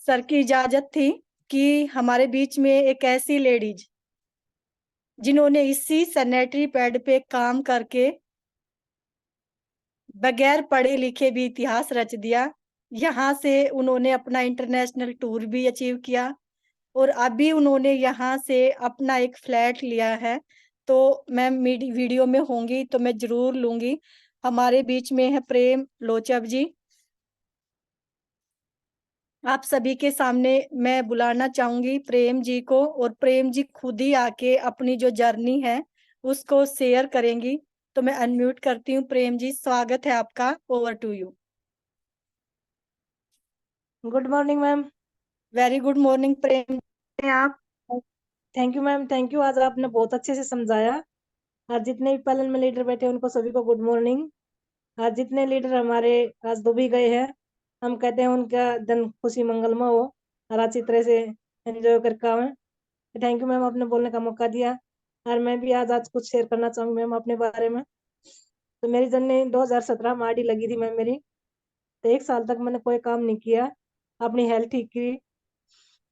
Sir की इजाजत थी कि हमारे बीच में एक ऐसी लेडीज जिन्होंने इसी सैनिटरी पैड पे काम करके बगैर पढ़े लिखे भी इतिहास रच दिया। यहाँ से उन्होंने अपना इंटरनेशनल टूर भी अचीव किया और अभी उन्होंने यहाँ से अपना एक फ्लैट लिया है। तो मैं वीडियो में होंगी तो मैं जरूर लूंगी। हमारे बीच में है प्रेम लोचब जी। आप सभी के सामने मैं बुलाना चाहूंगी प्रेम जी को, और प्रेम जी खुद ही आके अपनी जो जर्नी है उसको शेयर करेंगी। तो मैं अनम्यूट करती हूँ। प्रेम जी, स्वागत है आपका। Over to you. Good morning ma'am. Very good morning Prem ji. आप thank you ma'am, thank you. आज आपने बहुत अच्छे से समझाया। आज जितने भी पैनल में लीडर बैठे हैं उनको सभी को गुड मॉर्निंग। आज जितने लीडर हमारे आज दुबई गए हैं, हम कहते हैं उनका दिन खुशी मंगलमय हो और अच्छी तरह से एंजॉय करके आए। थैंक यू मैम, आपने बोलने का मौका दिया। और मैं भी आज कुछ शेयर करना चाहूंगी मैम अपने बारे में। तो मेरी जर्नी 2017 में आईडी लगी थी मैम मेरी। तो 1 साल तक मैंने कोई काम नहीं किया, अपनी हेल्थ ठीक की।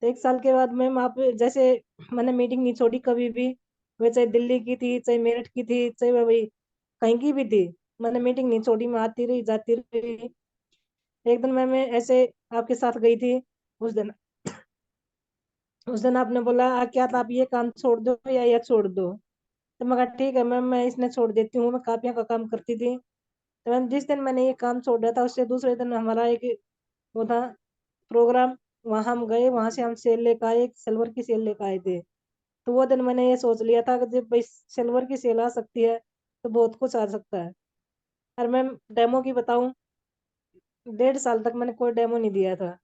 तो 1 साल के बाद मैम आप जैसे मैंने मीटिंग नहीं छोड़ी कभी भी। वे चाहे दिल्ली की थी, चाहे मेरठ की थी, चाहे वह वही कहीं की भी थी, मैंने मीटिंग नहीं छोड़ी। मैं आती रही जाती रही। एक दिन मैं ऐसे आपके साथ गई थी। उस दिन उस दिन आपने बोला क्या था, आप ये काम छोड़ दो या ये छोड़ दो?" तो मैं कहा ठीक है मैम, मैं इसने छोड़ देती हूँ। मैं कापियाँ का काम करती थी। तो मैम जिस दिन मैंने ये काम छोड़ दिया था उससे दूसरे दिन हमारा एक वो था प्रोग्राम। वहां हम गए, वहां से हम सेल लेकर आए, एक सिल्वर की सेल लेकर आए थे। तो वो दिन मैंने ये सोच लिया था कि जब भाई सिल्वर की सेल आ सकती है तो बहुत कुछ आ सकता है। और मैं डेमो की बताऊं, 1.5 साल तक मैंने कोई डेमो नहीं दिया था।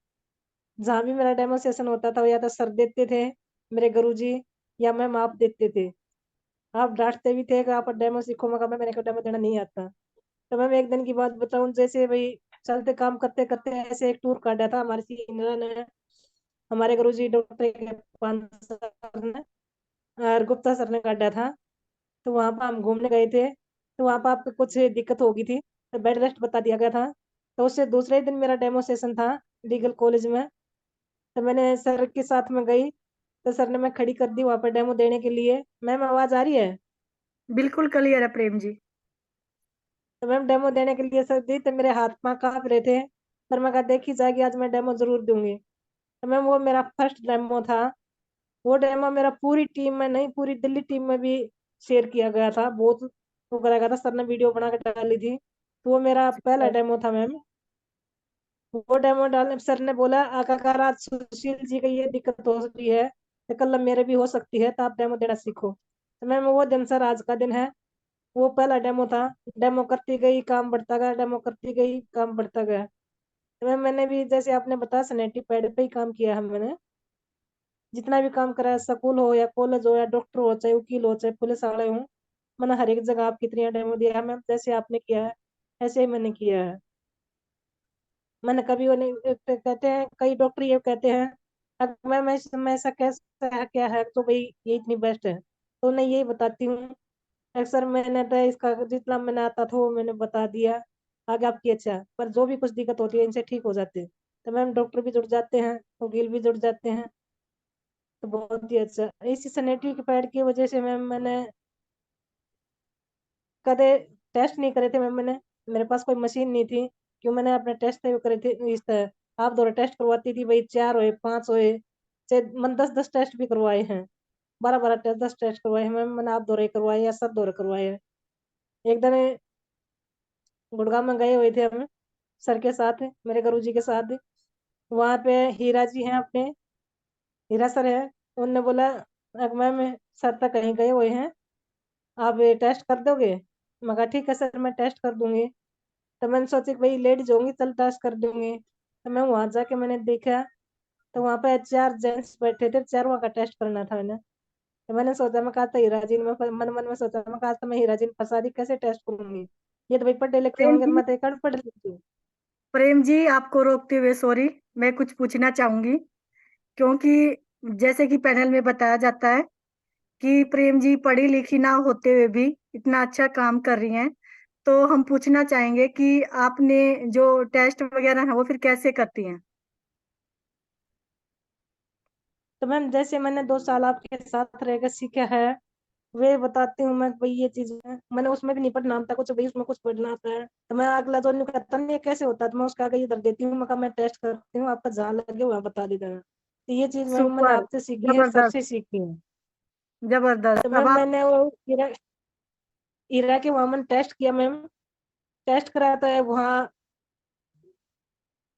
जहां भी मेरा डेमो सेशन होता था, वो या तो सर देते थे मेरे गुरुजी, या मैम आप देते थे। आप डांटते भी थे कि आप डेमो सीखो, मगर मैंने को डेमो देना नहीं आता। तो मैम एक दिन की बात बताऊं, जैसे भाई चलते काम करते करते ऐसे एक टूर काटा था हमारे सीनियर ने, हमारे गुरुजी डॉक्टर के पान सर ने और गुप्ता सर ने काटा था। तो वहां पर हम घूमने गए थे। तो वहां पर आपको कुछ दिक्कत हो गई थी, तो बेड रेस्ट बता दिया गया था। तो उससे दूसरे ही दिन मेरा डेमो सेशन था लीगल कॉलेज में। तो मैंने सर के साथ में गई। तो सर ने मैं खड़ी कर दी वहां पर डेमो देने के लिए। मैम आवाज आ रही है? बिल्कुल क्लियर है प्रेम जी। तो मैम डेमो देने के लिए सर दी, तो मेरे हाथ पाँव कांप रहे थे। पर मैं कहा देखी जाएगी, आज मैं डेमो जरूर दूंगी। तो मैम वो मेरा फर्स्ट डेमो था। वो डेमो मेरा पूरी टीम में नहीं, पूरी दिल्ली टीम में भी शेयर किया गया था। बहुत वो कराया गया था, सर ने वीडियो बना के डाली थी। तो वो मेरा पहला डेमो था मैम। वो डेमो डालने पे सर ने बोला आकाकार आज सुशील जी की ये दिक्कत हो रही है, तो कल मेरे भी हो सकती है, तो आप डेमो देना सीखो। तो मैम वो दिन सर आज का दिन है। वो पहला डेमो था। डेमो करती गई, काम बढ़ता गया, डेमो करती गई, काम बढ़ता गया। तो मैम मैंने भी जैसे आपने बताया सैनिटरी पैड पे ही काम किया है मैंने। जितना भी काम करा है, स्कूल हो या कॉलेज हो या डॉक्टर हो, चाहे वकील हो, चाहे पुलिस वाले हो, मैंने हर एक जगह आपकी तरह डेमो दिया है मैम। जैसे आपने किया है ऐसे ही मैंने किया है। मैंने कभी वो नहीं कहते हैं कई डॉक्टर ये कहते हैं अगर मैं इसमें ऐसा कैसा है क्या है, तो भाई ये इतनी बेस्ट है। तो उन्हें यही बताती हूँ अक्सर, मैंने तो इसका जितना मैंने आता था वो मैंने बता दिया। आगे आपकी अच्छा है, पर जो भी कुछ दिक्कत होती है इनसे ठीक हो जाते हैं। तो मैम डॉक्टर भी जुड़ जाते हैं, वकील भी जुड़ जाते हैं। तो बहुत ही अच्छा इसी सैनिटरी के पैड की वजह से मैम मैंने कदे टेस्ट नहीं करे थे मैम। मैंने मेरे पास कोई मशीन नहीं थी, क्यों मैंने अपने टेस्ट करे थे इस तरह आप दो टेस्ट करवाती थी भाई, 4 हुए 5 हुए, चाहे मन 10-10 टेस्ट भी करवाए हैं, 12-12 टेस्ट 10 टेस्ट करवाए हैं मैम। मैंने आप दौरे करवाए या सब दौरे करवाए हैं। एक दिन गुड़गांव में गए हुए थे हम सर के साथ, मेरे गुरुजी के साथ। वहां पे हीरा जी हैं अपने, हीरा सर है। उनने बोला मैम सर तक कहीं गए हुए हैं, आप ये टेस्ट कर दोगे?" मैं कहा ठीक है सर, मैं टेस्ट कर दूंगी। तो मैंने सोची कि भाई लेडीज होंगी, चल टेस्ट कर दूंगी। तो मैं वहां जाके मैंने देखा, तो वहां पे 4 जेंट्स बैठे थे, चारों का टेस्ट करना था मैंने। तो मैंने सोचा, मैं कहा था हीरा जी ने, मैं मन मन में सोचा, मैं कहा था मैं हीरा जी ने फंसा दी, कैसे टेस्ट करूंगी, ये तो भाई पढ़े लिखे प्रेम होंगे, जी, मैं तो एक अनपढ़ लिखी हूँ। प्रेम जी आपको रोकते हुए सॉरी, मैं कुछ पूछना चाहूंगी। क्योंकि जैसे कि पैनल में बताया जाता है कि प्रेम जी पढ़ी लिखी ना होते हुए भी इतना अच्छा काम कर रही हैं। तो हम पूछना चाहेंगे कि आपने जो टेस्ट वगैरह है वो फिर कैसे करती हैं? तो मैम जैसे मैंने 2 साल आपके साथ रहकर सीखा है, वे बताती हूँ मैं भाई ये चीज है, मैंने उसमें भी नहीं पढ़ना आता कुछ भाई, उसमें कुछ पढ़ना आता है, तो मैं अगला जो नहीं कहता नहीं ये कैसे होता है, तो मैं उसका आगे इधर देती हूँ, मैं कहा मैं टेस्ट करती हूँ, आपका जहाँ लगे वहाँ बता देता है। तो ये चीज मैम मैंने सुपर, आपसे सीखी है, जबरदस्त, सबसे सीखी है। तो जबरदस्त। अब मैम आप मैंने वो इरा इरा के वहां मैंने टेस्ट किया मैम, टेस्ट कराता है वहाँ,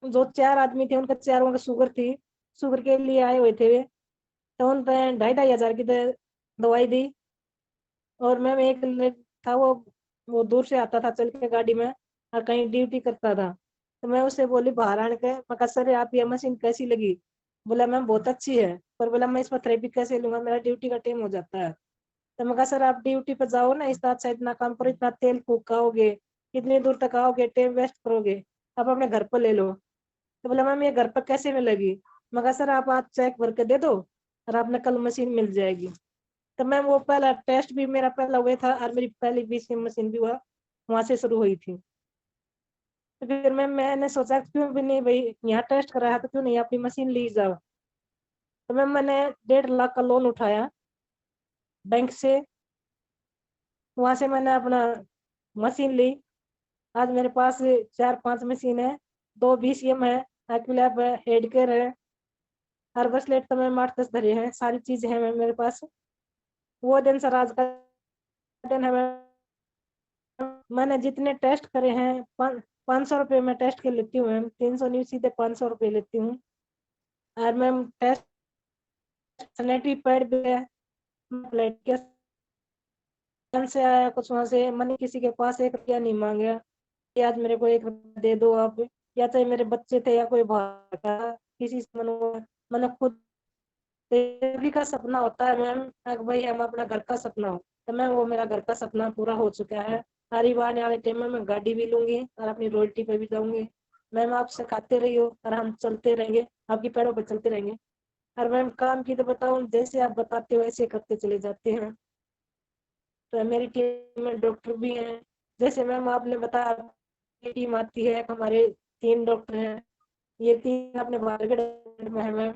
जो 4 आदमी थे उनका चारों का शुगर थी, शुगर के लिए आए हुए थे वे, तो उन पे 2,500 की दवाई दी। और मैम एक था वो दूर से आता था चल के गाड़ी में, और कहीं ड्यूटी करता था, तो मैं उससे बोली बाहर आने के, मैं कहा सर आप ये मशीन कैसी लगी? बोला मैम बहुत अच्छी है, पर बोला मैं इस पर थेरेपी कैसे लूंगा, मेरा ड्यूटी का टाइम हो जाता है। तो मैं कहा सर आप ड्यूटी पर जाओ ना, इस तरह से इतना काम करो, इतना तेल फूक खाओगे, कितनी दूर तक आओगे, टाइम वेस्ट करोगे, आप अपने घर पर ले लो। तो बोला मैम ये घर पर कैसे मिलेगी? मैं कहा सर आप आज चेक भर के दे दो और आपने कल मशीन मिल जाएगी। तो मैम वो पहला टेस्ट भी मेरा पहला हुआ था, और मेरी पहली बीसीएम मशीन भी हुआ वहां से शुरू हुई थी। तो फिर मैंने सोचा क्यों भी नहीं भाई, यहाँ टेस्ट कराया तो क्यों नहीं अपनी मशीन ली जाओ। तो मैम मैंने 1.5 लाख का लोन उठाया बैंक से, वहां से मैंने अपना मशीन ली। आज मेरे पास 4-5 मशीन है, 2 बीसीएम है, एक्लैब है, हेड केयर है, हर ब्रेसलेट तो मैम 8-10 धरे हैं, सारी चीजें हैं मैम मेरे पास। वो दिन सर आज का दिन है मैम। मैंने जितने टेस्ट करे हैं 500 रुपये में टेस्ट के लेती हूँ मैम, 300 नहीं सीधे 500 रुपये लेती हूँ। और मैम टेस्ट सैनिटरी पैड भी है, प्लेट के से आया कुछ वहां से, मैंने किसी के पास 1 रुपया नहीं मांगा कि आज मेरे को 1 रुपया दे दो आप, या चाहे मेरे बच्चे थे या कोई बाहर का, किसी से मैंने खुद, सभी का सपना होता है मैम कि भाई हम अपना घर का सपना हो, तो मैम वो मेरा घर का सपना पूरा हो चुका है। हर बार आने वाले टाइम में मैं गाड़ी भी लूंगी और अपनी रॉयल्टी पे भी जाऊंगी। मैम आप सिखाते रही हो और हम चलते रहेंगे, आपकी पैरों पर चलते रहेंगे। और मैम काम की तो बताऊं, जैसे आप बताते हो वैसे करते चले जाते हैं। तो मेरी टीम में डॉक्टर भी हैं, जैसे मैम आपने बताया टीम आती है, हमारे 3 डॉक्टर हैं, ये 3 अपने बारगढ़ में है मैम,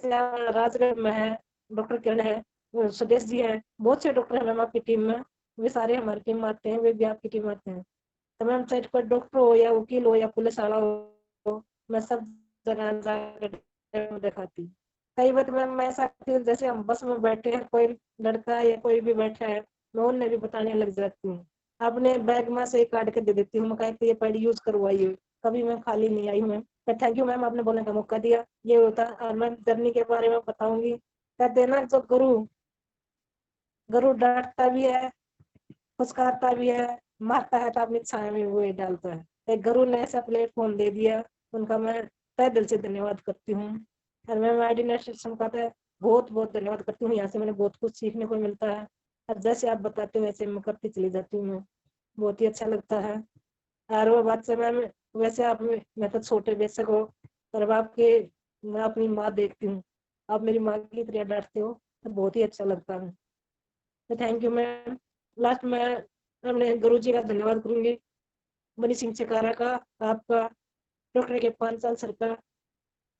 राजगढ़ में है, डॉक्टर किरण है, वो सुदेश जी है, बहुत से डॉक्टर हैं मैम आपकी टीम में, वे सारे हमारी टीम में आते हैं, वे भी आपकी टीम में आते हैं। तो मैम चाहे कोई डॉक्टर हो या वकील हो या पुलिस वाला हो, मैं सब जगह जाकर दिखाती हूँ। कई बार मैम मैं ऐसा करती हूँ, जैसे हम बस में बैठे हैं, कोई लड़का या कोई भी बैठा है, मैं उन्हें भी बताने लग जाती हूँ, अपने बैग में से काट के दे देती हूँ, मैं कहती ये पैड यूज करवाइए, कभी मैं खाली नहीं आई हूँ मैम। थैंक यू मैम, आपने बोलने का मौका दिया। ये होता, और मैं जर्नी के बारे में बताऊंगी। कहते हैं ना, जो गुरु गुरु डांटता भी है, पुचकारता भी है, मारता है तो अपनी छाया में वो ही डालता है। एक गुरु ने ऐसा प्लेटफॉर्म दे दिया, उनका मैं तहे दिल से धन्यवाद करती हूँ। और मैं आईडी सिस्टम का तो बहुत बहुत धन्यवाद करती हूँ, यहाँ से मैंने बहुत कुछ सीखने को मिलता है, और जैसे आप बताते हो वैसे मैं करती चली जाती हूँ, मैं बहुत ही अच्छा लगता है। और वो बात से मैम, वैसे आप मैं तो छोटे बेशक हो, पर अब आपके, मैं अपनी माँ देखती हूँ, आप मेरी माँ की तरह डांटते हो, तो बहुत ही अच्छा लगता है। तो थैंक यू मैम। लास्ट में अपने गुरु जी का धन्यवाद करूंगी, मनी सिंह चकारा का, आपका, डॉक्टर के 5 साल सर का,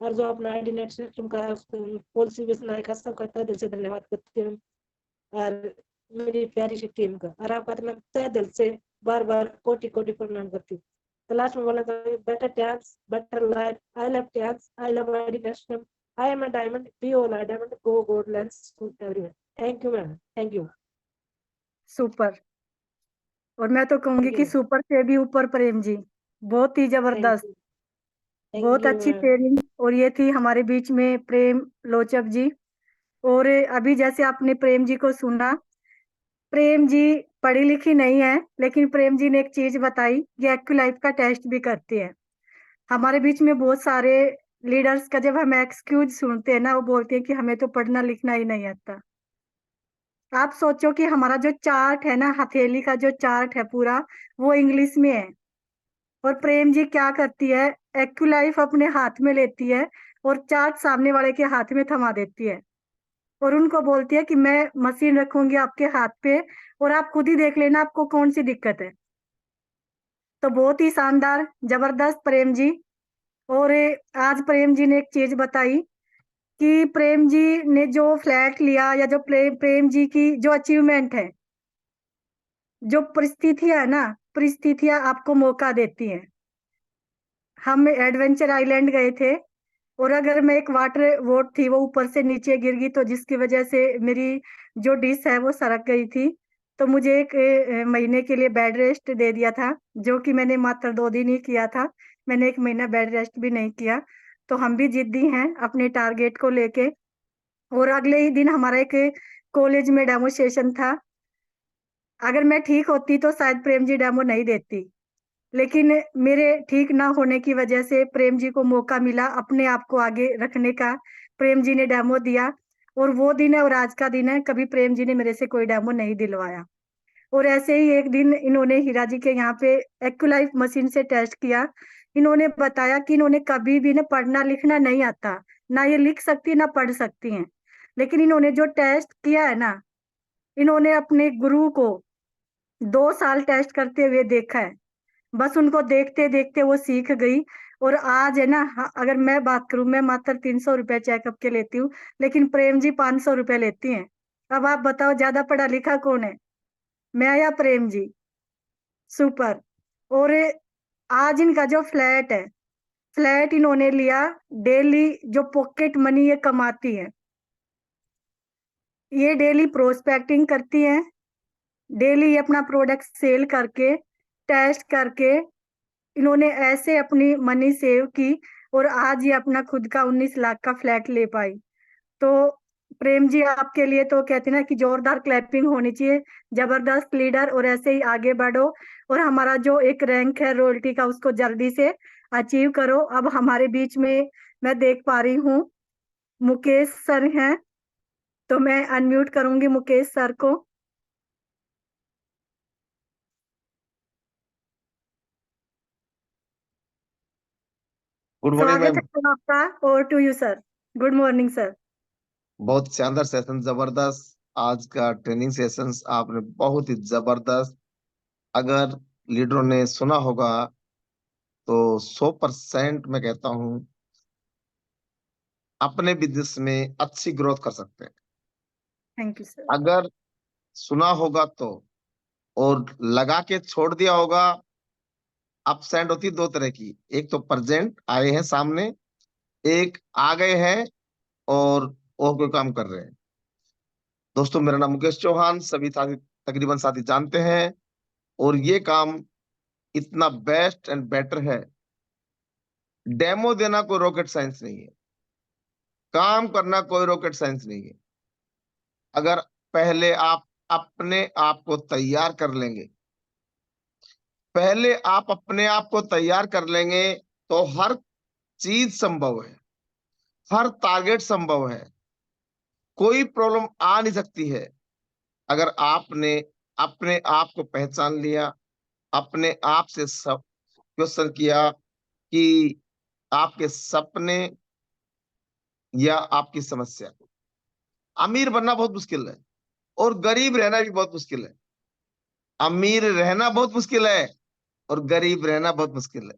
और जो अपना आईडी नेट सिस्टम का है उसको पॉलिसी बेचना का, सब करता है दिल से धन्यवाद करती हूँ। और मेरी प्यारी सी टीम का, और आपका तो मैं तहे दिल से बार बार कोटि कोटि प्रणाम करती हूँ। तो लास्ट में बोला था, better dance better life, I love dance, I love ID national, I am a diamond, be all I diamond, go god lens to everyone. Thank you ma'am, thank you. Super. और मैं तो कहूंगी thank कि you, super से भी ऊपर प्रेम जी, बहुत ही thank जबरदस्त, यू, थैंक बहुत यू अच्छी मैम। शेयरिंग। और ये थी हमारे बीच में प्रेम लोचक जी। और अभी जैसे आपने प्रेम जी को सुना, प्रेम जी पढ़ी लिखी नहीं है, लेकिन प्रेम जी ने एक चीज बताई, ये एक्यूलाइफ का टेस्ट भी करती है। हमारे बीच में बहुत सारे लीडर्स का जब हम एक्सक्यूज सुनते हैं ना, वो बोलते हैं कि हमें तो पढ़ना लिखना ही नहीं आता। आप सोचो कि हमारा जो चार्ट है ना, हथेली का जो चार्ट है पूरा, वो इंग्लिश में है। और प्रेम जी क्या करती है, एक्यूलाइफ अपने हाथ में लेती है और चार्ट सामने वाले के हाथ में थमा देती है, और उनको बोलती है कि मैं मशीन रखूंगी आपके हाथ पे, और आप खुद ही देख लेना आपको कौन सी दिक्कत है। तो बहुत ही शानदार, जबरदस्त प्रेम जी। और आज प्रेम जी ने एक चीज बताई कि प्रेम जी ने जो फ्लैट लिया या जो प्रेम जी की जो अचीवमेंट है, जो परिस्थितियां है ना, परिस्थितियां आपको मौका देती हैं। हम एडवेंचर आइलैंड गए थे, और अगर मैं एक वाटर बोट थी, वो ऊपर से नीचे गिर गई, तो जिसकी वजह से मेरी जो डिश है वो सरक गई थी। तो मुझे एक महीने के लिए बेड रेस्ट दे दिया था, जो कि मैंने मात्र 2 दिन ही किया था। मैंने एक महीना बेड रेस्ट भी नहीं किया। तो हम भी जिद्दी हैं अपने टारगेट को लेके। और अगले ही दिन हमारा एक कॉलेज में डेमोस्ट्रेशन था। अगर मैं ठीक होती तो शायद प्रेम जी डेमो नहीं देती, लेकिन मेरे ठीक ना होने की वजह से प्रेम जी को मौका मिला अपने आप को आगे रखने का। प्रेम जी ने डेमो दिया, और वो दिन है और आज का दिन है, कभी प्रेम जी ने मेरे से कोई डेमो नहीं दिलवाया। और ऐसे ही एक दिन इन्होंने हीरा जी के यहाँ पे एक्यूलाइफ मशीन से टेस्ट किया। इन्होंने बताया कि इन्होंने कभी भी ना पढ़ना लिखना नहीं आता, ना ये लिख सकती ना पढ़ सकती हैं। लेकिन इन्होंने जो टेस्ट किया है ना, इन्होंने अपने गुरु को 2 साल टेस्ट करते हुए देखा है। बस उनको देखते देखते वो सीख गई। और आज है ना, अगर मैं बात करूं, मैं मात्र 300 रुपए चेकअप के लेती हूँ, लेकिन प्रेम जी 500 रुपए लेती हैं। अब आप बताओ ज्यादा पढ़ा लिखा कौन है, मैं या प्रेम जी? सुपर। और आज इनका जो फ्लैट है, फ्लैट इन्होंने लिया। डेली जो पॉकेट मनी ये कमाती है, ये डेली प्रोस्पेक्टिंग करती है, डेली अपना प्रोडक्ट सेल करके, टेस्ट करके इन्होंने ऐसे अपनी मनी सेव की, और आज ये अपना खुद का 19 लाख का फ्लैट ले पाई। तो प्रेम जी, आपके लिए तो कहते हैं ना कि जोरदार क्लैपिंग होनी चाहिए। जबरदस्त लीडर, और ऐसे ही आगे बढ़ो, और हमारा जो एक रैंक है रॉयल्टी का, उसको जल्दी से अचीव करो। अब हमारे बीच में मैं देख पा रही हूँ मुकेश सर हैं, तो मैं अनम्यूट करूंगी मुकेश सर को। गुड मॉर्निंग स्वागत मैम। है सर आपका, और to you sir. Good morning sir. बहुत शानदार सेशन, जबरदस्त। आज का ट्रेनिंग सेशन आपने बहुत ही जबरदस्त। अगर लीडरों ने सुना होगा तो 100% मैं कहता हूं अपने बिजनेस में अच्छी ग्रोथ कर सकते हैं। Thank you sir. अगर सुना होगा तो, और लगा के छोड़ दिया होगा। अपसेंट होती 2 तरह की, एक तो प्रेजेंट आए हैं सामने, एक आ गए हैं और कोई काम कर रहे हैं। दोस्तों, मेरा नाम मुकेश चौहान, सभी साथी तकरीबन साथी जानते हैं। और ये काम इतना बेस्ट एंड बेटर है। डेमो देना कोई रॉकेट साइंस नहीं है, काम करना कोई रॉकेट साइंस नहीं है। अगर पहले आप अपने आप को तैयार कर लेंगे, पहले आप अपने आप को तैयार कर लेंगे, तो हर चीज संभव है, हर टारगेट संभव है। कोई प्रॉब्लम आ नहीं सकती है। अगर आपने अपने आप को पहचान लिया, अपने आप से सब क्वेश्चन किया कि आपके सपने या आपकी समस्या। अमीर बनना बहुत मुश्किल है, और गरीब रहना भी बहुत मुश्किल है। अमीर रहना बहुत मुश्किल है, और गरीब रहना बहुत मुश्किल है।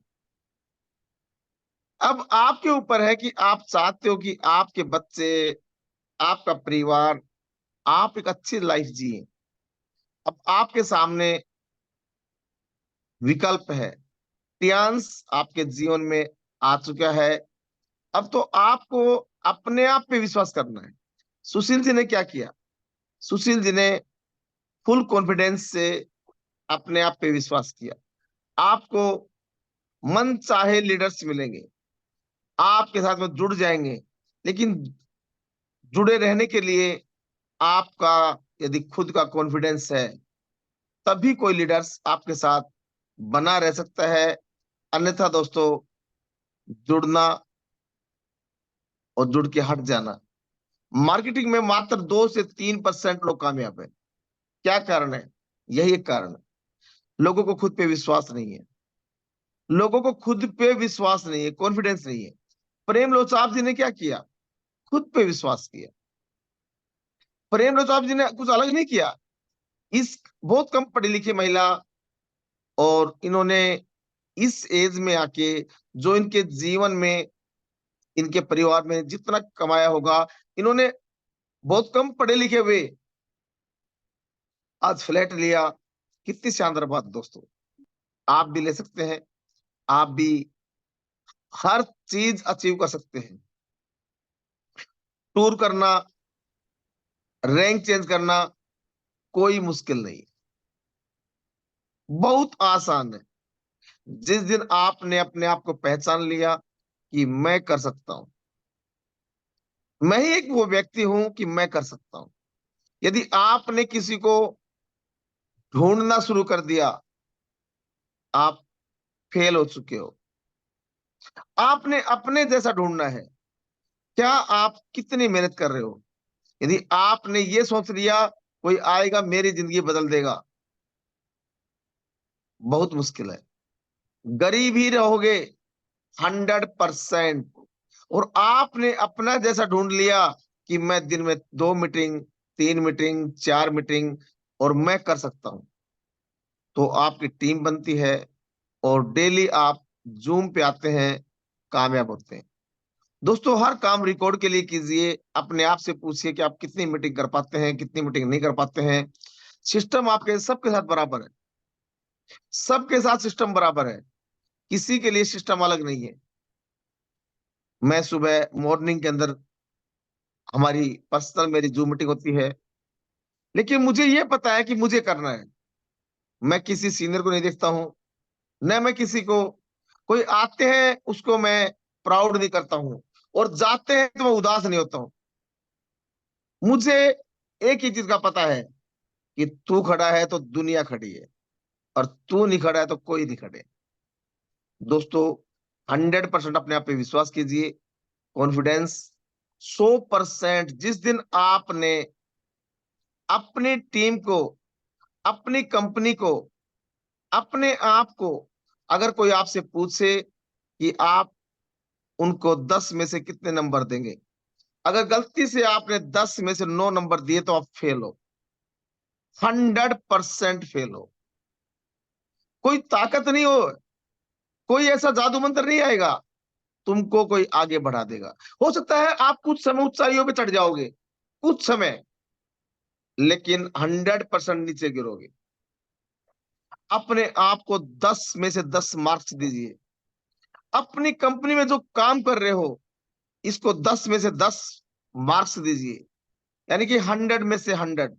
अब आपके ऊपर है कि आप चाहते हो कि आपके बच्चे, आपका परिवार, आप एक अच्छी लाइफ जिए। अब आपके सामने विकल्प है, टियांस आपके जीवन में आ चुका है। अब तो आपको अपने आप पे विश्वास करना है। सुशील जी ने क्या किया? सुशील जी ने फुल कॉन्फिडेंस से अपने आप पे विश्वास किया। आपको मन चाहे लीडर्स मिलेंगे, आपके साथ में जुड़ जाएंगे, लेकिन जुड़े रहने के लिए आपका यदि खुद का कॉन्फिडेंस है, तभी कोई लीडर्स आपके साथ बना रह सकता है। अन्यथा दोस्तों, जुड़ना और जुड़ के हट जाना। मार्केटिंग में मात्र 2 से 3% लोग कामयाब है। क्या कारण है? यही एक कारण है, लोगों को खुद पे विश्वास नहीं है। लोगों को खुद पे विश्वास नहीं है, कॉन्फिडेंस नहीं है। प्रेम लोचाप जी ने क्या किया? खुद पे विश्वास किया। प्रेम लोचाप जी ने कुछ अलग नहीं किया। इस बहुत कम पढ़ी लिखी महिला, और इन्होंने इस एज में आके जो इनके जीवन में इनके परिवार में जितना कमाया होगा, इन्होंने बहुत कम पढ़े लिखे हुए आज फ्लैट लिया। कितनी शानदार बात दोस्तों, आप भी ले सकते हैं, आप भी हर चीज अचीव कर सकते हैं। टूर करना, रैंक चेंज करना कोई मुश्किल नहीं, बहुत आसान है। जिस दिन आपने अपने आप को पहचान लिया कि मैं कर सकता हूं, मैं ही एक वो व्यक्ति हूं कि मैं कर सकता हूं। यदि आपने किसी को ढूंढना शुरू कर दिया, आप फेल हो चुके हो। आपने अपने जैसा ढूंढना है। क्या आप कितनी मेहनत कर रहे हो? यदि आपने ये सोच लिया कोई आएगा मेरी जिंदगी बदल देगा, बहुत मुश्किल है। गरीब ही रहोगे 100%। और आपने अपना जैसा ढूंढ लिया कि मैं दिन में 2 मीटिंग, 3 मीटिंग, 4 मीटिंग और मैं कर सकता हूं, तो आपकी टीम बनती है और डेली आप जूम पे आते हैं, कामयाब होते हैं। दोस्तों, हर काम रिकॉर्ड के लिए कीजिए। अपने आप से पूछिए कि आप कितनी मीटिंग कर पाते हैं, कितनी मीटिंग नहीं कर पाते हैं। सिस्टम आपके सबके साथ बराबर है, सबके साथ सिस्टम बराबर है, किसी के लिए सिस्टम अलग नहीं है। मैं सुबह मॉर्निंग के अंदर हमारी पर्सनल मेरी जूम मीटिंग होती है, लेकिन मुझे ये पता है कि मुझे करना है। मैं किसी सीनियर को नहीं देखता हूं, न मैं किसी को, कोई आते हैं उसको मैं प्राउड नहीं करता हूं, और जाते हैं तो मैं उदास नहीं होता हूं। मुझे एक ही चीज का पता है कि तू खड़ा है तो दुनिया खड़ी है, और तू नहीं खड़ा है तो कोई नहीं खड़े। दोस्तों, 100% अपने आप पे विश्वास कीजिए, कॉन्फिडेंस 100%। जिस दिन आपने अपनी टीम को, अपनी कंपनी को, अपने आप को, अगर कोई आपसे पूछे कि आप उनको 10 में से कितने नंबर देंगे, अगर गलती से आपने 10 में से 9 नंबर दिए तो आप फेल हो, 100% फेल हो। कोई ताकत नहीं हो, कोई ऐसा जादू मंत्र नहीं आएगा तुमको कोई आगे बढ़ा देगा। हो सकता है आप कुछ समय ऊंचाइयों पे चढ़ जाओगे, कुछ समय, लेकिन 100% नीचे गिरोगे। अपने आप को 10 में से 10 मार्क्स दीजिए। अपनी कंपनी में जो काम कर रहे हो, इसको 10 में से 10 मार्क्स दीजिए, यानी कि 100 में से 100।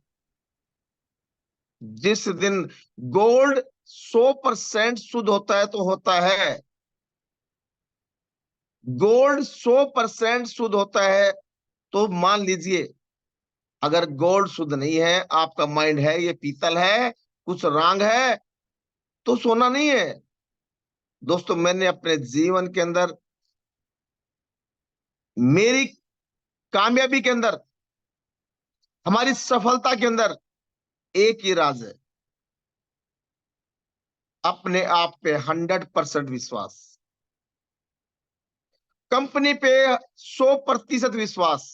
जिस दिन गोल्ड 100% शुद्ध होता है तो होता है, गोल्ड 100% शुद्ध होता है तो मान लीजिए, अगर गोल्ड शुद्ध नहीं है, आपका माइंड है ये पीतल है, कुछ रंग है, तो सोना नहीं है। दोस्तों, मैंने अपने जीवन के अंदर, मेरी कामयाबी के अंदर, हमारी सफलता के अंदर एक ही राज है, अपने आप पे 100% विश्वास, कंपनी पे 100% विश्वास।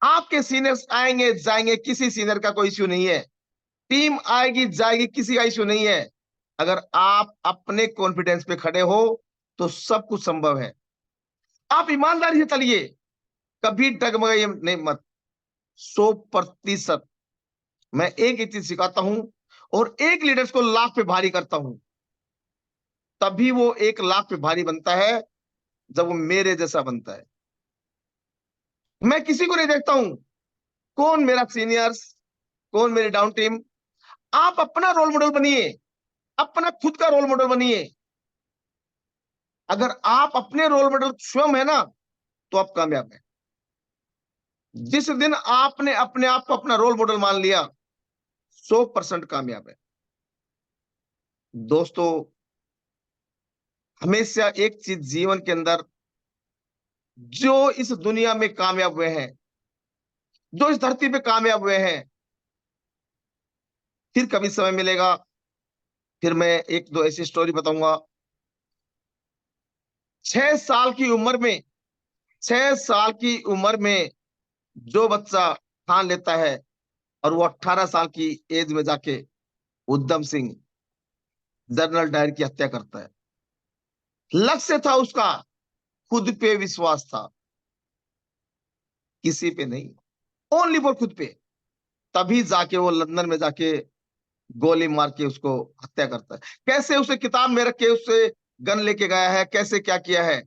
आपके सीनियर्स आएंगे जाएंगे, किसी सीनियर का कोई इश्यू नहीं है। टीम आएगी जाएगी, किसी का इश्यू नहीं है। अगर आप अपने कॉन्फिडेंस पे खड़े हो तो सब कुछ संभव है। आप ईमानदारी से चलिए, कभी डगमगाइए नहीं मत। 100%। मैं एक ही चीज सिखाता हूं, और एक लीडर्स को लाख पे भारी करता हूं, तभी वो 1 लाख पे भारी बनता है जब वो मेरे जैसा बनता है। मैं किसी को नहीं देखता हूं कौन मेरा सीनियर्स, कौन मेरी डाउन टीम। आप अपना रोल मॉडल बनिए, अपना खुद का रोल मॉडल बनिए। अगर आप अपने रोल मॉडल स्वयं है ना, तो आप कामयाब हैं। जिस दिन आपने अपने आप को अपना रोल मॉडल मान लिया, 100% कामयाब है। दोस्तों, हमेशा एक चीज जीवन के अंदर, जो इस दुनिया में कामयाब हुए हैं, जो इस धरती पे कामयाब हुए हैं, फिर कभी समय मिलेगा फिर मैं एक दो ऐसी स्टोरी बताऊंगा। 6 साल की उम्र में, 6 साल की उम्र में जो बच्चा ठान लेता है, और वो 18 साल की एज में जाके उधम सिंह, जनरल डायर की हत्या करता है। लक्ष्य था उसका, खुद पे विश्वास था, किसी पे नहीं, ओनली फॉर खुद पे। तभी जाके वो लंदन में जाके गोली मार के उसको हत्या करता है। कैसे उसे किताब में रख के उससे गन लेके गया है, कैसे क्या किया है।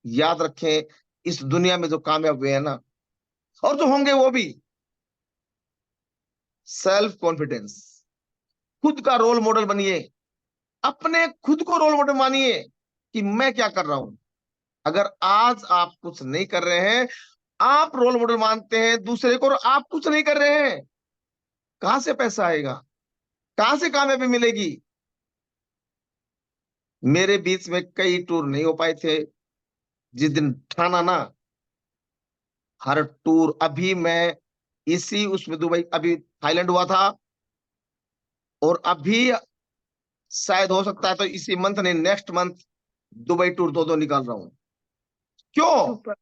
याद रखें, इस दुनिया में जो कामयाब हुए हैं ना, और जो होंगे वो भी, सेल्फ कॉन्फिडेंस, खुद का रोल मॉडल बनिए, अपने खुद को रोल मॉडल मानिए कि मैं क्या कर रहा हूं। अगर आज आप कुछ नहीं कर रहे हैं, आप रोल मॉडल मानते हैं दूसरे को, और आप कुछ नहीं कर रहे हैं, कहां से पैसा आएगा, कहां से कामयाबी मिलेगी। मेरे बीच में कई टूर नहीं हो पाए थे। जिस दिन ठाना ना, हर टूर, अभी मैं इसी उसमें दुबई, अभी थाईलैंड हुआ था, और अभी शायद हो सकता है तो इसी मंथ नहीं, नेक्स्ट मंथ दुबई टूर दो निकाल रहा हूं। क्यों? सुपर।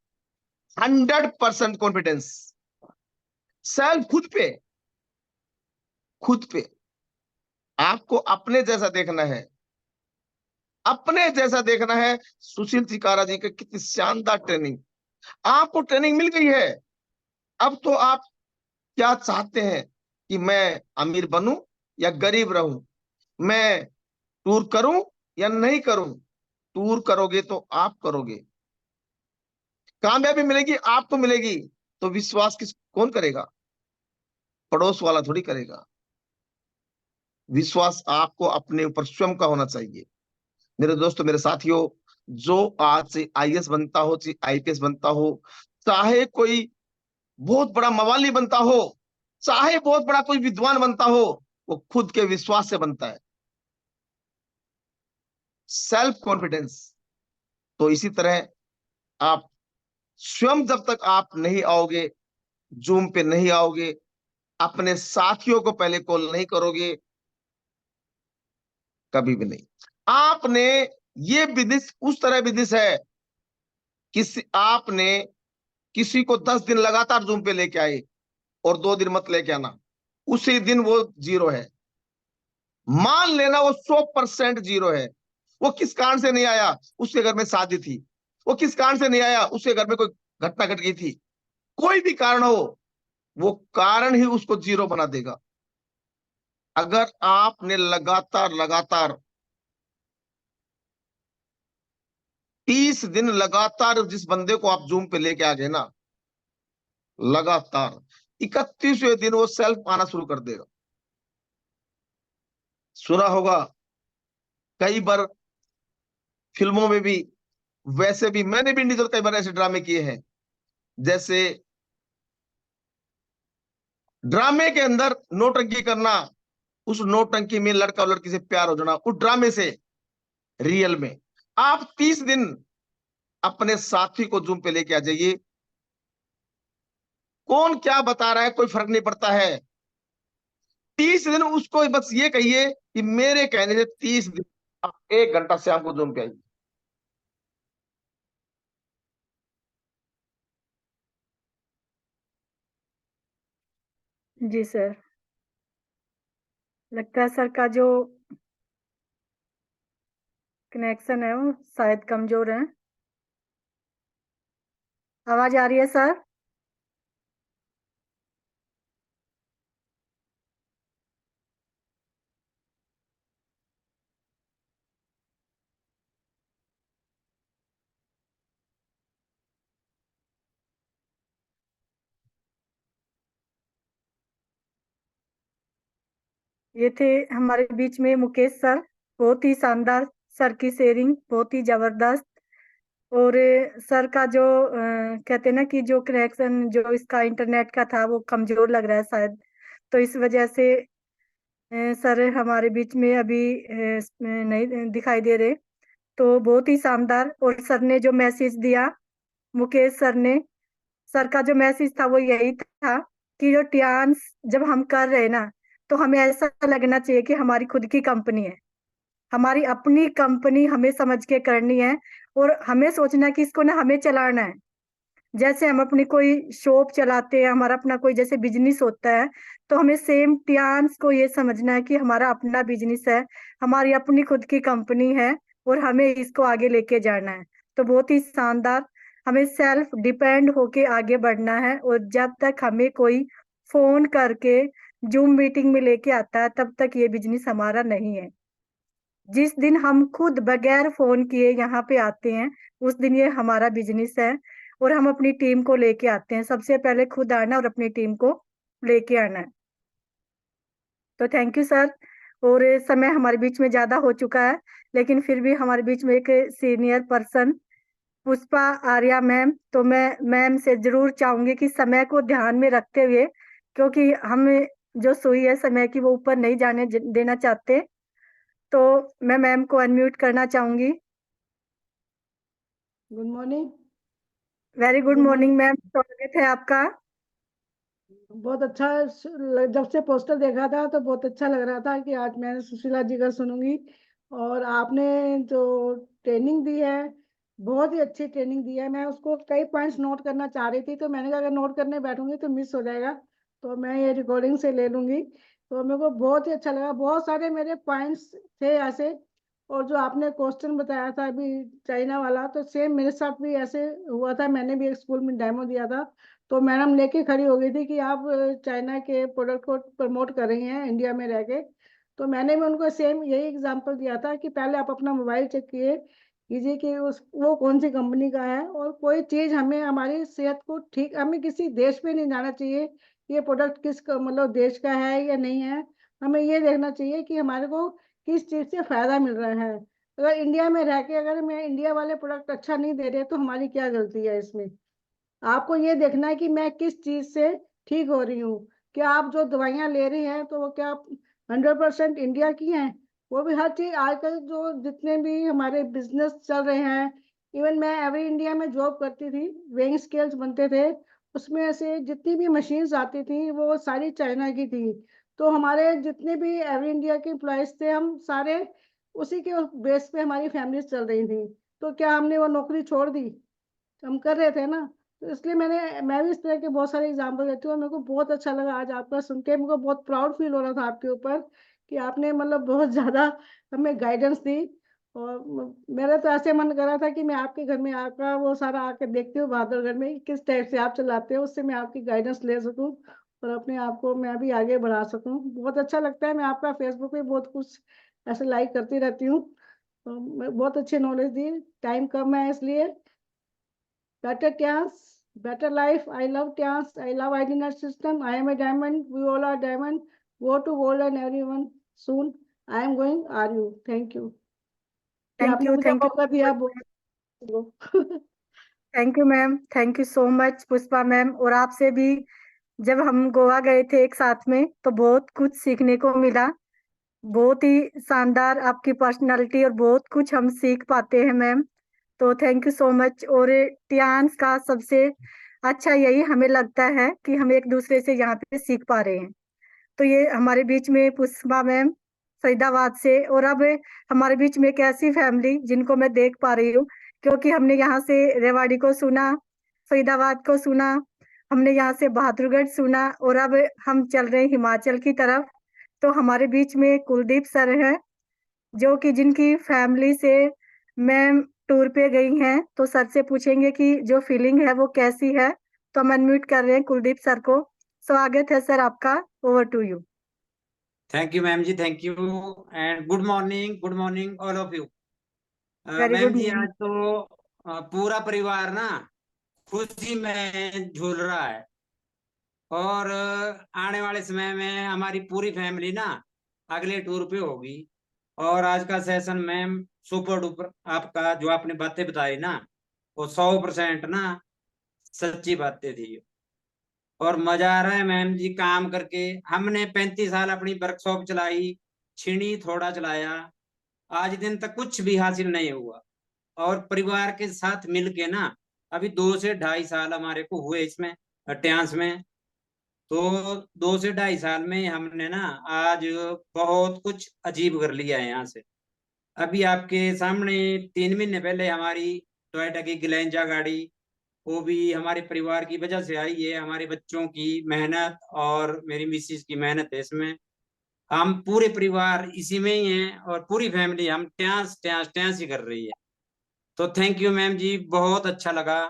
100% कॉन्फिडेंस, सेल्फ, खुद पे, खुद पे। आपको अपने जैसा देखना है, अपने जैसा देखना है। सुशील चिकारा जी की कितनी शानदार ट्रेनिंग, आपको ट्रेनिंग मिल गई है। अब तो आप क्या चाहते हैं कि मैं अमीर बनूं या गरीब रहूं, मैं टूर करूं या नहीं करूं। टूर करोगे तो आप करोगे, कामयाबी मिलेगी आपको मिलेगी, तो विश्वास कौन करेगा? पड़ोस वाला थोड़ी करेगा। विश्वास आपको अपने ऊपर स्वयं का होना चाहिए। मेरे दोस्तों, मेरे साथियों, जो आज से आईएएस बनता हो, चाहे आईपीएस बनता हो, चाहे कोई बहुत बड़ा मवाली बनता हो, चाहे बहुत बड़ा कोई विद्वान बनता हो, वो खुद के विश्वास से बनता है, सेल्फ कॉन्फिडेंस। तो इसी तरह आप स्वयं जब तक आप नहीं आओगे, जूम पे नहीं आओगे, अपने साथियों को पहले कॉल नहीं करोगे, कभी भी नहीं। आपने, ये बिजनेस उस तरह बिजनेस है, किसी आपने किसी को 10 दिन लगातार जूम पे लेके आए और 2 दिन मत लेके आना, उसी दिन वो जीरो है। मान लेना वो 100% जीरो है। वो किस कारण से नहीं आया? उसके घर में शादी थी। वो किस कारण से नहीं आया? उसके घर में कोई घटना घट गई थी। कोई भी कारण हो, वो कारण ही उसको जीरो बना देगा। अगर आपने लगातार लगातार 30 दिन लगातार जिस बंदे को आप जूम पे लेके आ गए ना, लगातार 31वें दिन वो सेल्फ आना शुरू कर देगा। सुना होगा कई बार फिल्मों में भी, वैसे भी मैंने भी इंडिविजुअल कई बार ऐसे ड्रामे किए हैं। जैसे ड्रामे के अंदर नोटंकी करना, उस नोटंकी में लड़का और लड़की से प्यार हो जाना, उस ड्रामे से रियल में आप 30 दिन अपने साथी को जूम पे लेके आ जाइए। कौन क्या बता रहा है कोई फर्क नहीं पड़ता है। 30 दिन उसको बस ये कहिए कि मेरे कहने से 30 दिन आप 1 घंटा शाम को जूम पे आइए। जी सर, लगता है सर का जो कनेक्शन है वो शायद कमजोर है। आवाज आ रही है सर? ये थे हमारे बीच में मुकेश सर, बहुत ही शानदार। सर की शेयरिंग बहुत ही जबरदस्त। और सर का जो कहते हैं ना कि जो कनेक्शन जो इसका इंटरनेट का था वो कमजोर लग रहा है शायद, तो इस वजह से सर हमारे बीच में अभी नहीं दिखाई दे रहे। तो बहुत ही शानदार। और सर ने जो मैसेज दिया, मुकेश सर ने, सर का जो मैसेज था वो यही था कि जो टियान्स जब हम कर रहे हैं ना, तो हमें ऐसा लगना चाहिए कि हमारी खुद की कंपनी है, हमारी अपनी कंपनी हमें समझ के करनी है। और हमें सोचना कि इसको ना हमें चलाना है। जैसे हम अपनी कोई शॉप चलाते हैं, हमारा अपना कोई जैसे बिजनेस होता है, तो हमें सेम टियान्स को ये समझना है कि हमारा अपना बिजनेस है, हमारी अपनी खुद की कंपनी है और हमें इसको आगे लेके जाना है। तो बहुत ही शानदार। हमें सेल्फ डिपेंड होके आगे बढ़ना है, और जब तक हमें कोई फोन करके जूम मीटिंग में लेके आता है तब तक ये बिजनेस हमारा नहीं है। जिस दिन हम खुद बगैर फोन किए यहाँ पे आते हैं उस दिन ये हमारा बिजनेस है। और हम अपनी टीम को लेके आते हैं, सबसे पहले खुद आना और अपनी टीम को लेके आना है। तो थैंक यू सर। और समय हमारे बीच में ज्यादा हो चुका है, लेकिन फिर भी हमारे बीच में एक senior person Pushpa Arya ma'am, तो मैं मैम से जरूर चाहूंगी कि समय को ध्यान में रखते हुए, क्योंकि हम जो सुई है समय की वो ऊपर नहीं जाने देना चाहते, तो मैं मैम को अनम्यूट करना चाहूंगी। Good morning. Very good Good morning morning. Ma'am, स्वागत है आपका। बहुत अच्छा जब से पोस्टर देखा था तो बहुत अच्छा लग रहा था कि आज मैं सुशीला जी का सुनूंगी। और आपने जो ट्रेनिंग दी है बहुत ही अच्छी ट्रेनिंग दी है। मैं उसको कई पॉइंट्स नोट करना चाह रही थी, तो मैंने कहा अगर नोट करने बैठूंगी तो मिस हो जाएगा, तो मैं ये रिकॉर्डिंग से ले लूंगी। तो मेरे को बहुत ही अच्छा लगा, बहुत सारे मेरे पॉइंट्स थे ऐसे। और जो आपने क्वेश्चन बताया था अभी चाइना वाला, तो सेम मेरे साथ भी ऐसे हुआ था। मैंने भी एक स्कूल में डेमो दिया था, तो मैडम लेके खड़ी हो गई थी कि आप चाइना के प्रोडक्ट को प्रमोट कर रही हैं इंडिया में रह के। तो मैंने भी उनको सेम यही एग्जांपल दिया था कि पहले आप अपना मोबाइल चेक कीजिए कि उस वो कौन सी कंपनी का है। और कोई चीज़ हमें हमारी सेहत को ठीक, हमें किसी देश पे नहीं जाना चाहिए ये प्रोडक्ट मतलब देश का है या नहीं है। हमें ये देखना चाहिए कि हमारे को किस चीज़ से फायदा मिल रहा है। अगर इंडिया में रह के अगर मैं इंडिया वाले प्रोडक्ट अच्छा नहीं दे रहे तो हमारी क्या गलती है इसमें। आपको ये देखना है कि मैं किस चीज से ठीक हो रही हूँ। क्या आप जो दवाइयाँ ले रही हैं तो वो क्या 100% इंडिया की हैं? वो भी हर चीज आजकल जो जितने भी हमारे बिजनेस चल रहे हैं, इवन मैं एवरी इंडिया में जॉब करती थी, वेइंग स्केल्स बनते थे, उसमें से जितनी भी मशीन्स आती थी वो सारी चाइना की थी। तो हमारे जितने भी एवरी इंडिया के एम्प्लॉयज थे हम सारे उसी के बेस पे हमारी फैमिलीज चल रही थी। तो क्या हमने वो नौकरी छोड़ दी? हम कर रहे थे ना। तो इसलिए मैं भी इस तरह के बहुत सारे एग्जाम्पल देती हूँ, और मेरे को बहुत अच्छा लगा आज आपका सुन के। मेरे को बहुत प्राउड फील हो रहा था आपके ऊपर कि आपने मतलब बहुत ज्यादा हमें गाइडेंस दी। और मेरा तो ऐसे मन कर रहा था कि मैं आपके घर में आपका वो सारा आके देखती हूँ बहादुरगढ़ में किस टाइप से आप चलाते हो, उससे मैं आपकी गाइडेंस ले सकूँ और अपने आप को मैं भी आगे बढ़ा सकूँ। बहुत अच्छा लगता है, मैं आपका फेसबुक पे बहुत कुछ ऐसे लाइक करती रहती हूँ। तो बहुत अच्छी नॉलेज दी। टाइम कम है इसलिए better chance, better life. I love chance. I love identity system. I am a diamond. We all are diamond. Go to world and everyone soon. I am going. Are you? Thank you. कि thank आपने you, मुझे thank you. मौका दिया बोल। Thank you ma'am, thank you so much Pushpa ma'am. और आपसे भी जब हम गोवा गए थे एक साथ में तो बहुत कुछ सीखने को मिला। बहुत ही शानदार आपकी पर्सनालिटी, और बहुत कुछ हम सीख पाते हैं मैम। तो थैंक यू सो मच। और टियान्स का सबसे अच्छा यही हमें लगता है कि हम एक दूसरे से यहाँ पे सीख पा रहे हैं। तो ये हमारे बीच में पुष्पा मैम फरीदाबाद से, और अब हमारे बीच में एक ऐसी फैमिली जिनको मैं देख पा रही हूँ, क्योंकि हमने यहाँ से रेवाड़ी को सुना, फरीदाबाद को सुना, हमने यहाँ से बहादुरगढ़ सुना, और अब हम चल रहे हैं हिमाचल की तरफ। तो हमारे बीच में कुलदीप सर हैं, जो कि जिनकी फैमिली से मैम टूर पे गई हैं। तो सर से पूछेंगे कि जो फीलिंग है वो कैसी है। तो हम अनम्यूट कर रहे हैं कुलदीप सर को। स्वागत है सर आपका, over to you. Thank you ma'am जी, thank you and good morning all of you. Very ma'am good जी मॉर्निंग। आज तो पूरा परिवार ना खुशी में झूल रहा है। और आने वाले समय में हमारी पूरी फैमिली ना अगले टूर पे होगी। और आज का सेशन मैम सुपर डुपर, आपका जो आपने बातें बताई ना वो 100% ना सच्ची बातें थी। और मजा आ रहा है मैम जी काम करके। हमने 35 साल अपनी वर्कशॉप चलाई, छिड़ी थोड़ा चलाया, आज दिन तक कुछ भी हासिल नहीं हुआ। और परिवार के साथ मिलके ना अभी 2 से 2.5 साल हमारे को हुए इसमें ट्यांस में। तो 2 से 2.5 साल में हमने ना आज बहुत कुछ अचीव कर लिया है यहाँ से। अभी आपके सामने 3 महीने पहले हमारी टोयोटा की ग्लेंजा गाड़ी, वो भी हमारे परिवार की वजह से आई है, हमारे बच्चों की मेहनत और मेरी मिसिस की मेहनत है इसमें। हम पूरे परिवार इसी में ही हैं और पूरी फैमिली हम ट्यांस ट्यांस ट्यांस ही कर रही है। तो थैंक यू मैम जी, बहुत अच्छा लगा।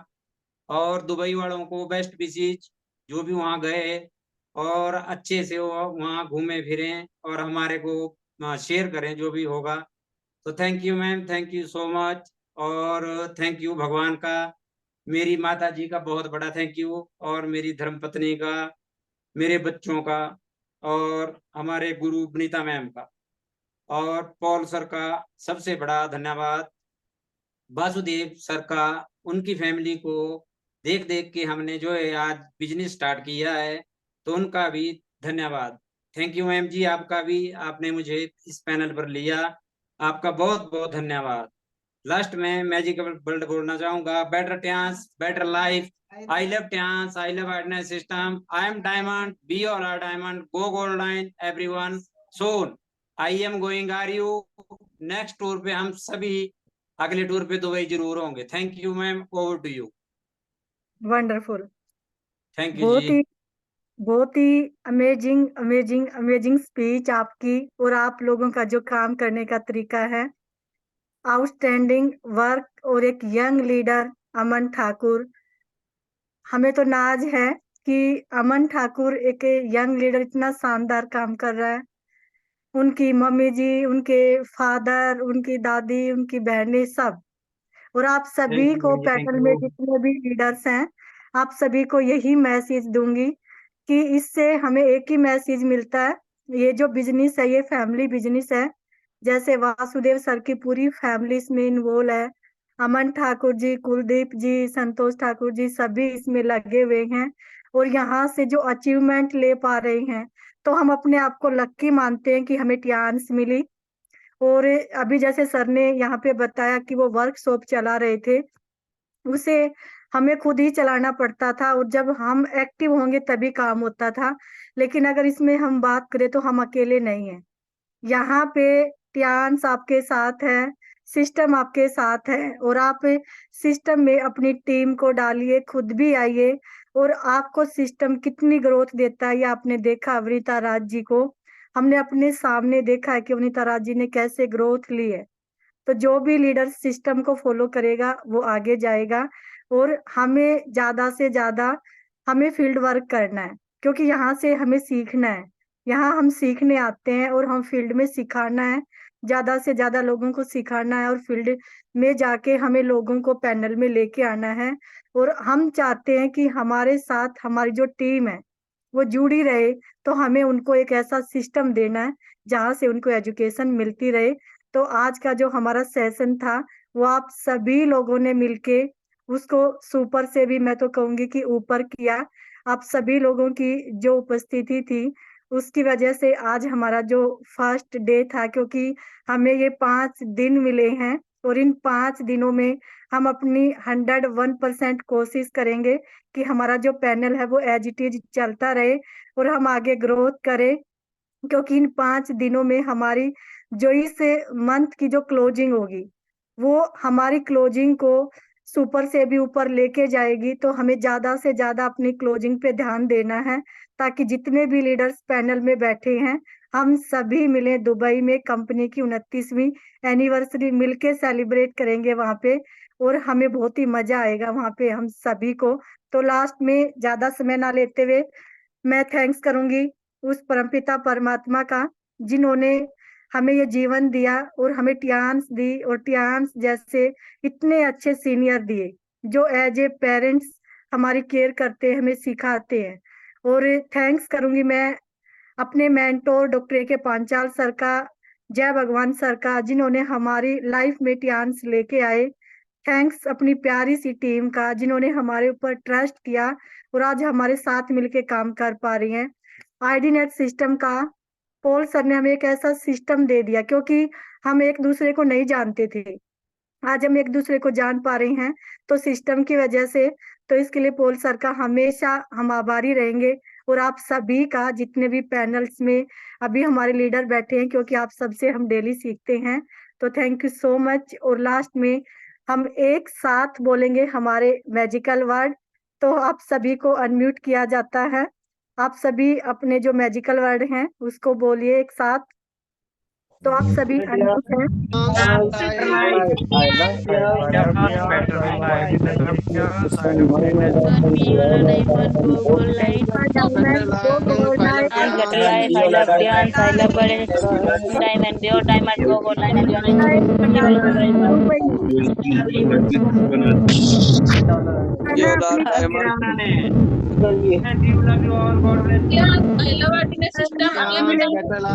और दुबई वालों को बेस्ट विशेज, जो भी वहाँ गए और अच्छे से वो वहाँ घूमे फिरे और हमारे को शेयर करें जो भी होगा। तो thank you ma'am, thank you so much. और थैंक यू भगवान का, मेरी माता जी का बहुत बड़ा थैंक यू, और मेरी धर्मपत्नी का, मेरे बच्चों का, और हमारे गुरु वनीता मैम का, और पॉल सर का सबसे बड़ा धन्यवाद। वासुदेव सर का, उनकी फैमिली को देख देख के हमने जो है आज बिजनेस स्टार्ट किया है, तो उनका भी धन्यवाद। थैंक यू मैम जी, आपका भी, आपने मुझे इस पैनल पर लिया, आपका बहुत बहुत धन्यवाद। लास्ट में मैजिकल वर्ल्ड बोलना चाहूंगा, better chance better life, I love chance, I love ordinance system, I am diamond, be all are diamond, go gold line everyone, soon I am going, are you? Next tour पे हम सभी, अगले tour पे Dubai जरूर होंगे। Thank you ma'am, over to you. Wonderful. Thank you बहुत जी। ही बहुत ही अमेजिंग अमेजिंग अमेजिंग स्पीच आपकी, और आप लोगों का जो काम करने का तरीका है, आउटस्टैंडिंग वर्क। और एक यंग लीडर अमन ठाकुर, हमें तो नाज है कि अमन ठाकुर एक यंग लीडर इतना शानदार काम कर रहा है। उनकी मम्मी जी, उनके फादर, उनकी दादी, उनकी बहनें, सब, और आप थैंक सभी यू को मैम जी, थैंक पैनल में यू। जितने भी लीडर्स हैं, आप सभी को यही मैसेज दूंगी कि इससे हमें एक ही मैसेज मिलता है। ये जो बिजनेस है, ये फैमिली बिजनेस है। जैसे वासुदेव सर की पूरी फैमिली इसमें इन्वॉल्व है, अमन ठाकुर जी, कुलदीप जी, संतोष ठाकुर जी, सभी इसमें लगे हुए हैं, और यहाँ से जो अचीवमेंट ले पा रहे हैं, तो हम अपने आप को लक्की मानते हैं कि हमें चांस मिली। और अभी जैसे सर ने यहाँ पे बताया कि वो वर्कशॉप चला रहे थे, उसे हमें खुद ही चलाना पड़ता था, और जब हम एक्टिव होंगे तभी काम होता था। लेकिन अगर इसमें हम बात करें तो हम अकेले नहीं हैं। यहाँ पे टियान्स आपके साथ है, सिस्टम आपके साथ है, और आप सिस्टम में अपनी टीम को डालिए, खुद भी आइए, और आपको सिस्टम कितनी ग्रोथ देता है ये आपने देखा अवनीता राज जी को। हमने अपने सामने देखा है कि अवनीता राज जी ने कैसे ग्रोथ ली है। तो जो भी लीडर सिस्टम को फॉलो करेगा वो आगे जाएगा। और हमें ज्यादा से ज्यादा हमें फील्ड वर्क करना है, क्योंकि यहाँ से हमें सीखना है। यहाँ हम सीखने आते हैं और हम फील्ड में सिखाना है, ज्यादा से ज्यादा लोगों को सिखाना है, और फील्ड में जाके हमें लोगों को पैनल में लेके आना है। और हम चाहते हैं कि हमारे साथ हमारी जो टीम है वो जुड़ी रहे, तो हमें उनको एक ऐसा सिस्टम देना है जहाँ से उनको एजुकेशन मिलती रहे। तो आज का जो हमारा सेशन था, वो आप सभी लोगों ने मिलके उसको सुपर से भी, मैं तो कहूंगी कि ऊपर किया। आप सभी लोगों की जो उपस्थिति थी, उसकी वजह से आज हमारा जो फर्स्ट डे था, क्योंकि हमें ये 5 दिन मिले हैं, और इन 5 दिनों में हम अपनी 101% कोशिश करेंगे कि हमारा जो पैनल है वो एज इट इज चलता रहे, और हम आगे ग्रोथ करें। क्योंकि इन 5 दिनों में हमारी जो इस मंथ की जो क्लोजिंग होगी, वो हमारी क्लोजिंग को सुपर से भी ऊपर लेके जाएगी। तो हमें ज्यादा से ज्यादा अपनी क्लोजिंग पे ध्यान देना है, ताकि जितने भी लीडर्स पैनल में बैठे हैं, हम सभी मिले दुबई में, कंपनी की 29वीं एनिवर्सरी मिलके सेलिब्रेट करेंगे वहां पे, और हमें बहुत ही मजा आएगा वहां पे हम सभी को। तो लास्ट में ज्यादा समय ना लेते हुए मैं थैंक्स करूंगी उस परमपिता परमात्मा का, जिन्होंने हमें ये जीवन दिया और हमें टियान्स दी, और टियान्स जैसे इतने अच्छे सीनियर दिए, जो एज ए पेरेंट्स हमारी केयर करते हैं, हमें सिखाते हैं। और थैंक्स करूंगी मैं अपने मेंटोर डॉक्टर के पांचाल सर का, जय भगवान सर का, जिन्होंने हमारी लाइफ में टियान्स लेके आए। थैंक्स अपनी प्यारी सी टीम का, जिन्होंने हमारे ऊपर ट्रस्ट किया और आज हमारे साथ मिलके काम कर पा रही हैं। आईडी नेट सिस्टम का, पॉल सर ने हमें एक ऐसा सिस्टम दे दिया, क्योंकि हम एक दूसरे को नहीं जानते थे, आज हम एक दूसरे को जान पा रहे हैं, तो सिस्टम की वजह से। तो इसके लिए पॉल सर का हमेशा हम आभारी रहेंगे, और आप सभी का, जितने भी पैनल्स में अभी हमारे लीडर बैठे हैं, क्योंकि आप सबसे हम डेली सीखते हैं। तो थैंक यू सो मच। और लास्ट में हम एक साथ बोलेंगे हमारे मैजिकल वर्ड, तो आप सभी को अनम्यूट किया जाता है। आप सभी अपने जो मैजिकल वर्ड हैं उसको बोलिए एक साथ। तो आप सभी अनम्यूट हैं। Love you all. God bless you. क्या